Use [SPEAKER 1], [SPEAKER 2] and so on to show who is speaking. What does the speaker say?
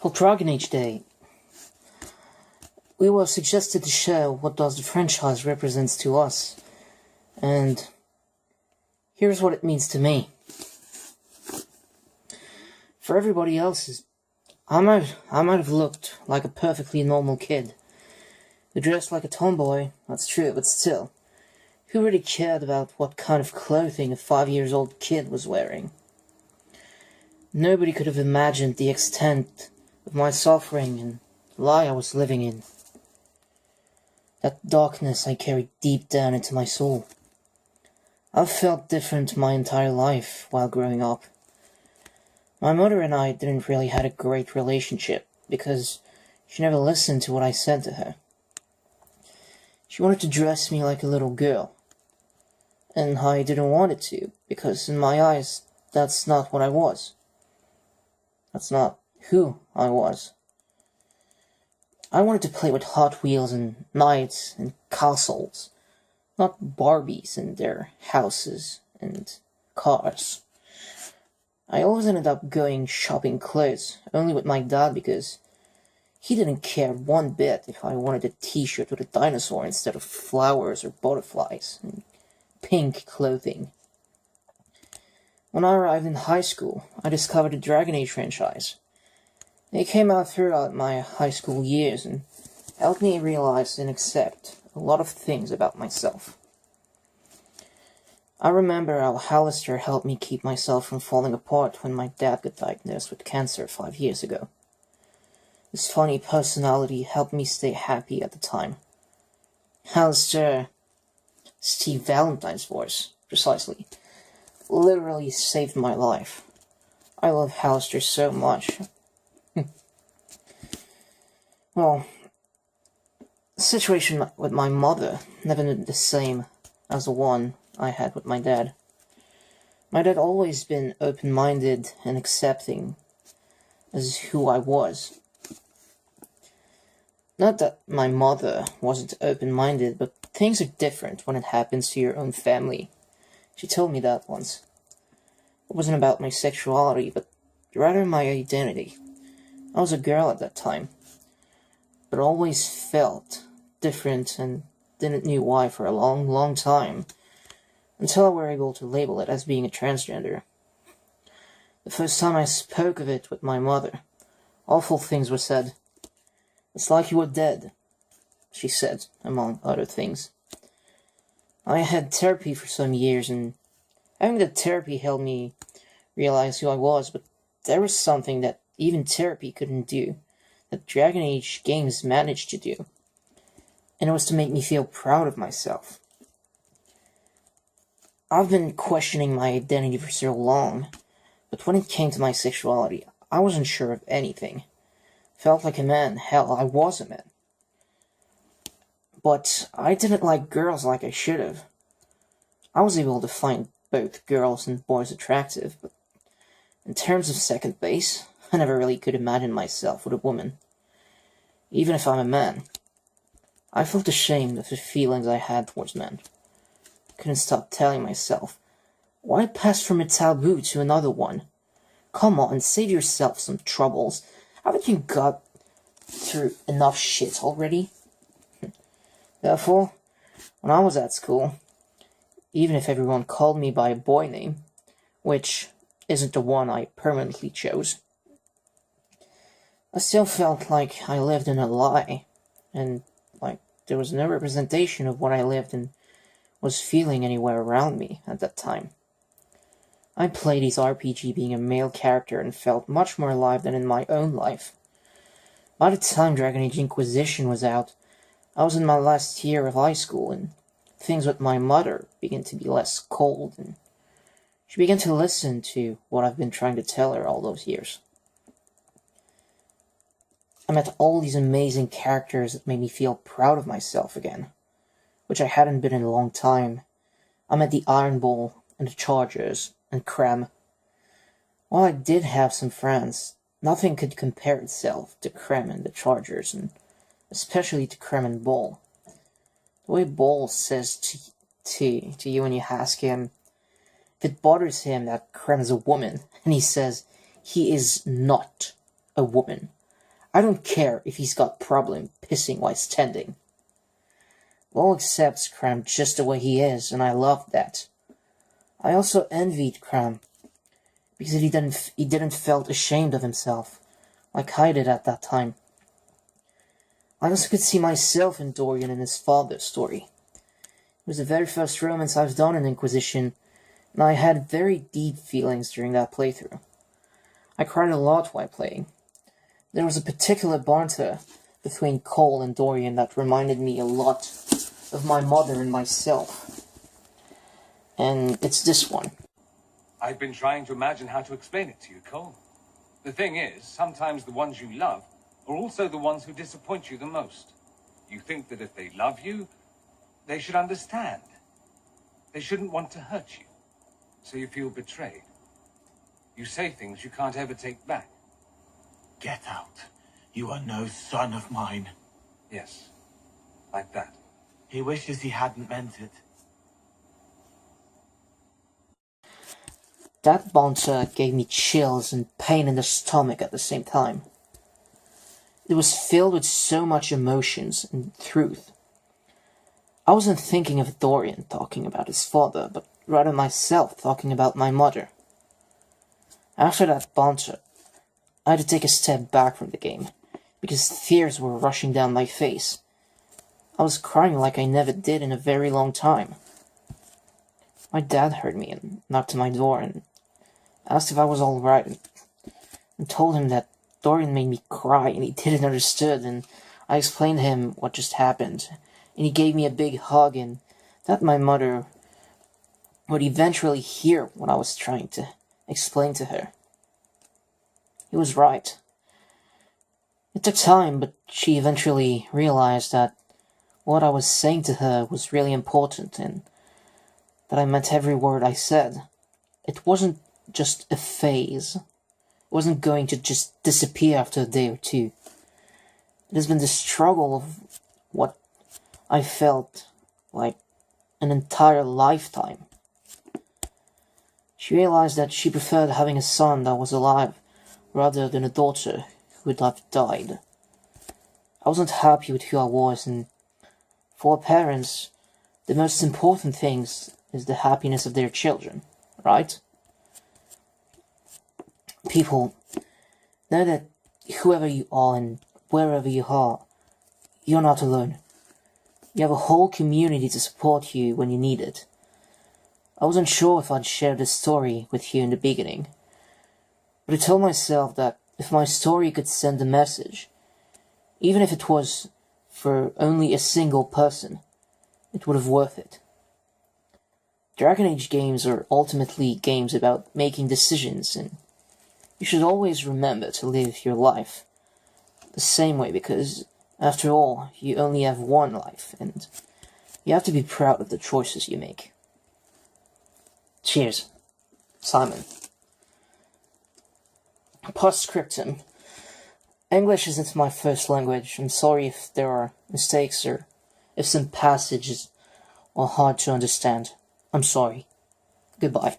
[SPEAKER 1] For Dragon Age Day, we were suggested to share what does the franchise represents to us, and here's what it means to me. For everybody else, I might have looked like a perfectly normal kid, who dressed like a tomboy, that's true, but still, who really cared about what kind of clothing a 5-year-old kid was wearing? Nobody could have imagined the extent of my suffering and the lie I was living in. That darkness I carried deep down into my soul. I've felt different my entire life while growing up. My mother and I didn't really have a great relationship because she never listened to what I said to her. She wanted to dress me like a little girl, and I didn't want it to, because in my eyes, that's not what I was. That's not who I was. I wanted to play with Hot Wheels and knights and castles, not Barbies and their houses and cars. I always ended up going shopping clothes, only with my dad because he didn't care one bit if I wanted a t-shirt with a dinosaur instead of flowers or butterflies and pink clothing. When I arrived in high school, I discovered the Dragon Age franchise. It came out throughout my high school years and helped me realize and accept a lot of things about myself. I remember how Hallister helped me keep myself from falling apart when my dad got diagnosed with cancer 5 years ago. His funny personality helped me stay happy at the time. Hallister, Steve Valentine's voice, precisely, literally saved my life. I love Hallister so much. Well, the situation with my mother never been the same as the one I had with my dad. My dad always been open-minded and accepting as who I was. Not that my mother wasn't open-minded, but things are different when it happens to your own family. She told me that once. It wasn't about my sexuality, but rather my identity. I was a girl at that time, but always felt different and didn't know why for a long, long time, until I were able to label it as being a transgender. The first time I spoke of it with my mother, awful things were said. "It's like you were dead," she said, among other things. I had therapy for some years, and having the therapy helped me realize who I was, but there was something that even therapy couldn't do, that Dragon Age games managed to do, and it was to make me feel proud of myself. I've been questioning my identity for so long, but when it came to my sexuality, I wasn't sure of anything. Felt like a man, hell, I was a man. But I didn't like girls like I should have. I was able to find both girls and boys attractive, but in terms of second base, I never really could imagine myself with a woman. Even if I'm a man, I felt ashamed of the feelings I had towards men. I couldn't stop telling myself, why pass from a taboo to another one? Come on, save yourself some troubles. Haven't you got through enough shit already? Therefore, when I was at school, even if everyone called me by a boy name, which isn't the one I permanently chose, I still felt like I lived in a lie, and like there was no representation of what I lived and was feeling anywhere around me at that time. I played this RPG being a male character and felt much more alive than in my own life. By the time Dragon Age Inquisition was out, I was in my last year of high school, and things with my mother began to be less cold, and she began to listen to what I've been trying to tell her all those years. I met all these amazing characters that made me feel proud of myself again, which I hadn't been in a long time. I met the Iron Bull and the Chargers and Krem. While I did have some friends, nothing could compare itself to Krem and the Chargers, and especially to Krem and Bull. The way Bull says to you when you ask him if it bothers him that Krem is a woman, and he says he is not a woman. I don't care if he's got problem pissing while standing. Lowell accepts Cram just the way he is, and I love that. I also envied Cram, because he didn't felt ashamed of himself, like I did at that time. I also could see myself in Dorian and his father's story. It was the very first romance I've done in Inquisition, and I had very deep feelings during that playthrough. I cried a lot while playing. There was a particular banter between Cole and Dorian that reminded me a lot of my mother and myself. And it's this one.
[SPEAKER 2] I've been trying to imagine how to explain it to you, Cole. The thing is, sometimes the ones you love are also the ones who disappoint you the most. You think that if they love you, they should understand. They shouldn't want to hurt you. So you feel betrayed. You say things you can't ever take back.
[SPEAKER 3] Get out. You are no son of mine.
[SPEAKER 2] Yes, like that.
[SPEAKER 3] He wishes he hadn't meant it.
[SPEAKER 1] That banter gave me chills and pain in the stomach at the same time. It was filled with so much emotions and truth. I wasn't thinking of Dorian talking about his father, but rather myself talking about my mother. After that banter, I had to take a step back from the game, because tears were rushing down my face. I was crying like I never did in a very long time. My dad heard me and knocked on my door and asked if I was alright, and told him that Dorian made me cry and he didn't understand, and I explained to him what just happened, and he gave me a big hug, and that my mother would eventually hear what I was trying to explain to her. He was right. It took time, but she eventually realized that what I was saying to her was really important, and that I meant every word I said. It wasn't just a phase. It wasn't going to just disappear after a day or two. It has been the struggle of what I felt like an entire lifetime. She realized that she preferred having a son that was alive rather than a daughter who would have died. I wasn't happy with who I was, and for parents, the most important things is the happiness of their children, right? People, know that whoever you are and wherever you are, you're not alone. You have a whole community to support you when you need it. I wasn't sure if I'd share this story with you in the beginning, but I told myself that if my story could send a message, even if it was for only a single person, it would have worth it. Dragon Age games are ultimately games about making decisions, and you should always remember to live your life the same way, because, after all, you only have one life, and you have to be proud of the choices you make. Cheers. Simon. Postscriptum. English isn't my first language. I'm sorry if there are mistakes or if some passages are hard to understand. I'm sorry. Goodbye.